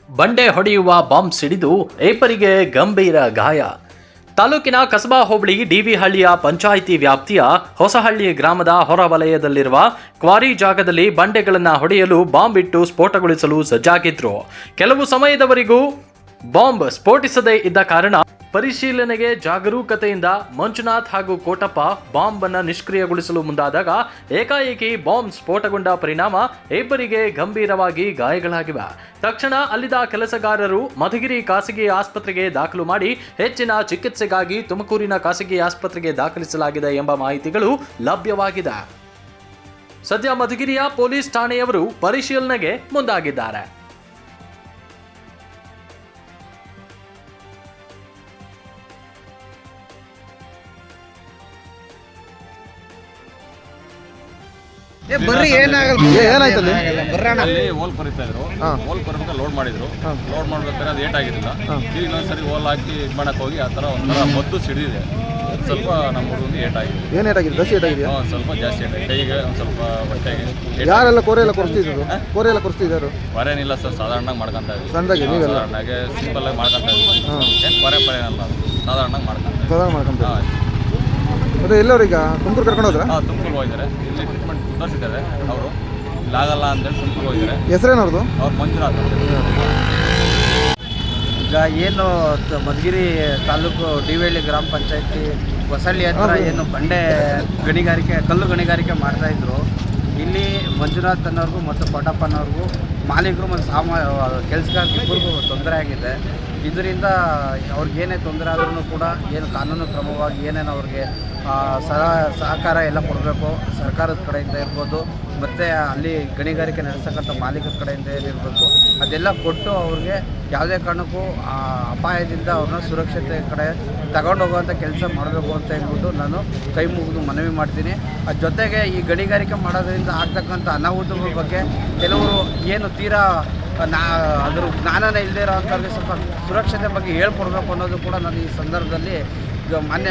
ಬಂಡೆ ಹೊಡೆಯುವ ಬಾಂಬ್ ಸಿಡಿದು ಏಪರಿಗೆ ಗಂಭೀರ ಗಾಯ. ತಾಲೂಕಿನ ಕಸಬಾ ಹೋಬಳಿ ಡಿವಿಹಳ್ಳಿಯ ಪಂಚಾಯಿತಿ ವ್ಯಾಪ್ತಿಯ ಹೊಸಹಳ್ಳಿ ಗ್ರಾಮದ ಹೊರವಲಯದಲ್ಲಿರುವ ಕ್ವಾರಿ ಜಾಗದಲ್ಲಿ ಬಂಡೆಗಳನ್ನು ಹೊಡೆಯಲು ಬಾಂಬ್ ಇಟ್ಟು ಸ್ಫೋಟಗೊಳಿಸಲು ಸಜ್ಜಾಗಿದ್ರು. ಕೆಲವು ಸಮಯದವರೆಗೂ ಬಾಂಬ್ ಸ್ಫೋಟಿಸದೇ ಇದ್ದ ಕಾರಣ ಪರಿಶೀಲನೆಗೆ ಜಾಗರೂಕತೆಯಿಂದ ಮಂಜುನಾಥ್ ಹಾಗೂ ಕೋಟಪ್ಪ ಬಾಂಬ್ ಅನ್ನು ನಿಷ್ಕ್ರಿಯಗೊಳಿಸಲು ಮುಂದಾದಾಗ ಏಕಾಏಕಿ ಬಾಂಬ್ ಸ್ಫೋಟಗೊಂಡ ಪರಿಣಾಮ ಇಬ್ಬರಿಗೆ ಗಂಭೀರವಾಗಿ ಗಾಯಗಳಾಗಿವೆ. ತಕ್ಷಣ ಅಲ್ಲಿದ್ದ ಕೆಲಸಗಾರರು ಮಧುಗಿರಿ ಖಾಸಗಿ ಆಸ್ಪತ್ರೆಗೆ ದಾಖಲು ಮಾಡಿ ಹೆಚ್ಚಿನ ಚಿಕಿತ್ಸೆಗಾಗಿ ತುಮಕೂರಿನ ಖಾಸಗಿ ಆಸ್ಪತ್ರೆಗೆ ದಾಖಲಿಸಲಾಗಿದೆ ಎಂಬ ಮಾಹಿತಿಗಳು ಲಭ್ಯವಾಗಿದೆ. ಸದ್ಯ ಮಧುಗಿರಿಯ ಪೊಲೀಸ್ ಠಾಣೆಯವರು ಪರಿಶೀಲನೆಗೆ ಮುಂದಾಗಿದ್ದಾರೆ. ಬರ್ರಿ ಅಲ್ಲಿ ಹೋಲ್ ಕೊರಿತಾ ಇದ್ರು. ಹೋಲ್ ಕೊರಬೇಕು ಲೋಡ್ ಮಾಡಿದ್ರು. ಲೋಡ್ ಮಾಡ್ಬೇಕಾದ್ರೆ ಅದು ಏಟಾಗಿರಲಿಲ್ಲ. ಈಗ ಇನ್ನೊಂದ್ಸರಿ ಹೋಲ್ ಹಾಕಿ ಇದು ಮಾಡಕ್ ಹೋಗಿ ಆ ಥರ ಒಂಥರ ಮದ್ದು ಸಿಡಿದಿದೆ. ಸ್ವಲ್ಪ ನಮ್ಮ ಹುಡುಗನಿಗೆ ಏಟಾಗಿದೆ. ಏನು ಏಟಾಗಿದೆ? ದಸಿ ಏಟಾಗಿದೆ? ಸ್ವಲ್ಪ ಜಾಸ್ತಿ ಏಟಾಗಿದೆ. ಕೈಗೆ ಒಂದು ಸ್ವಲ್ಪ ಹೊಟ್ಟೆಗೆ. ಯಾರೆಲ್ಲ ಕೋರೆ ಎಲ್ಲ ಕೊರಿಸ್ತಿದ್ರು? ಕೋರೆ ಎಲ್ಲ ಕೊರಿಸ್ತಿದ್ದಾರೆ? ಕೊರೇನಿಲ್ಲ ಸರ್, ಸಾಧಾರಣವಾಗಿ ಮಾಡ್ಕೊಂತ ಇದ್ವಿ. ಸಣ್ಣದಾಗಿ ನೀವೆಲ್ಲ ಸಾಧಾರಣಗೆ ಸಿಂಪಲ್ ಆಗಿ ಮಾಡ್ಕೊಂತ ಇದ್ವಿ. ಏನು ಕೊರೆ ಏನಲ್ಲ, ಸಾಧಾರಣವಾಗಿ ಮಾಡ್ಕೊಂತ. ಮತ್ತೆ ಎಲ್ಲವ್ರೀಗ ತುಮಕೂರು ಕರ್ಕೊಂಡು ಹೋದ್ರ? ತುಮಕೂರು ಹೋಗಿದ್ದಾರೆ. ಇಲ್ಲಿ ಟ್ರೀಟ್ಮೆಂಟ್ ತೋರಿಸಿದ್ದಾರೆ ಅವರು. ಇಲ್ಲಾಗಲ್ಲ ಅಂತೇಳಿ ತುಮಕೂರು ಹೋಗಿದ್ದಾರೆ. ಹೆಸರೇನವ್ರದ್ದು? ಅವ್ರು ಮಂಜುನಾಥ್ ಅಂತ. ಈಗ ಏನು ಮಧುಗಿರಿ ತಾಲೂಕು ಡಿವಿಹಳ್ಳಿ ಗ್ರಾಮ ಪಂಚಾಯತಿ ಹೊಸಳ್ಳಿ ಹತ್ರ ಏನು ಬಂಡೆ ಗಣಿಗಾರಿಕೆ, ಕಲ್ಲು ಗಣಿಗಾರಿಕೆ ಮಾಡ್ತಾಯಿದ್ರು. ಇಲ್ಲಿ ಮಂಜುನಾಥ್ ಅನ್ನೋರ್ಗೂ ಮತ್ತು ಕೋಟಪ್ಪನವ್ರಿಗೂ ಮಾಲೀಕರು ಮತ್ತು ಕೆಲಸಗಾರರು ಇಬ್ಬರಿಗೂ ತೊಂದರೆ ಆಗಿದೆ. ಇದರಿಂದ ಅವ್ರಿಗೇನೇ ತೊಂದರೆ ಆದ್ರೂ ಕೂಡ ಏನು ಕಾನೂನು ಕ್ರಮವಾಗಿ ಏನೇನು ಅವ್ರಿಗೆ ಸಹಕಾರ ಎಲ್ಲ ಕೊಡಬೇಕು, ಸರ್ಕಾರದ ಕಡೆಯಿಂದ ಇರ್ಬೋದು ಮತ್ತು ಅಲ್ಲಿ ಗಣಿಗಾರಿಕೆ ನಡೆಸತಕ್ಕಂಥ ಮಾಲೀಕರ ಕಡೆಯಿಂದ ಏನಿರಬೇಕು ಅದೆಲ್ಲ ಕೊಟ್ಟು ಅವ್ರಿಗೆ ಯಾವುದೇ ಕಾರಣಕ್ಕೂ ಅಪಾಯದಿಂದ ಅವ್ರನ್ನ ಸುರಕ್ಷತೆ ಕಡೆ ತಗೊಂಡೋಗುವಂಥ ಕೆಲಸ ಮಾಡಬೇಕು ಅಂತ ಹೇಳ್ಬಿಟ್ಟು ನಾನು ಕೈ ಮುಗಿದು ಮನವಿ ಮಾಡ್ತೀನಿ. ಅದ್ರ ಜೊತೆಗೆ ಈ ಗಣಿಗಾರಿಕೆ ಮಾಡೋದ್ರಿಂದ ಆಗ್ತಕ್ಕಂಥ ಅನಾಹುತಗಳ ಬಗ್ಗೆ ಕೆಲವರು ಏನು ತೀರಾ ಅದ್ರ ಜ್ಞಾನನೇ ಇಲ್ಲದೇ ಇರೋವಂಥವ್ರಿಗೆ ಸ್ವಲ್ಪ ಸುರಕ್ಷತೆ ಬಗ್ಗೆ ಹೇಳ್ಕೊಡ್ಬೇಕು ಅನ್ನೋದು ಕೂಡ ನಾನು ಈ ಸಂದರ್ಭದಲ್ಲಿ ಮಾನ್ಯ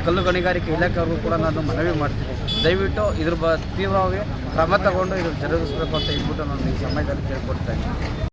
ಕಲ್ಲು ಗಣಿಗಾರಿಕೆ ಇಲಾಖೆಯವ್ರಿಗೂ ಕೂಡ ನಾನು ಮನವಿ ಮಾಡ್ತೀನಿ. ದಯವಿಟ್ಟು ಇದ್ರ ತೀವ್ರವಾಗಿ ಕ್ರಮ ತಗೊಂಡು ಇದನ್ನು ಜರುಗಿಸಬೇಕು ಅಂತ ಹೇಳ್ಬಿಟ್ಟು ನಾನು ಈ ಸಮಯದಲ್ಲಿ ಕೇಳ್ಕೊಡ್ತಾ ಇದ್ದೀನಿ.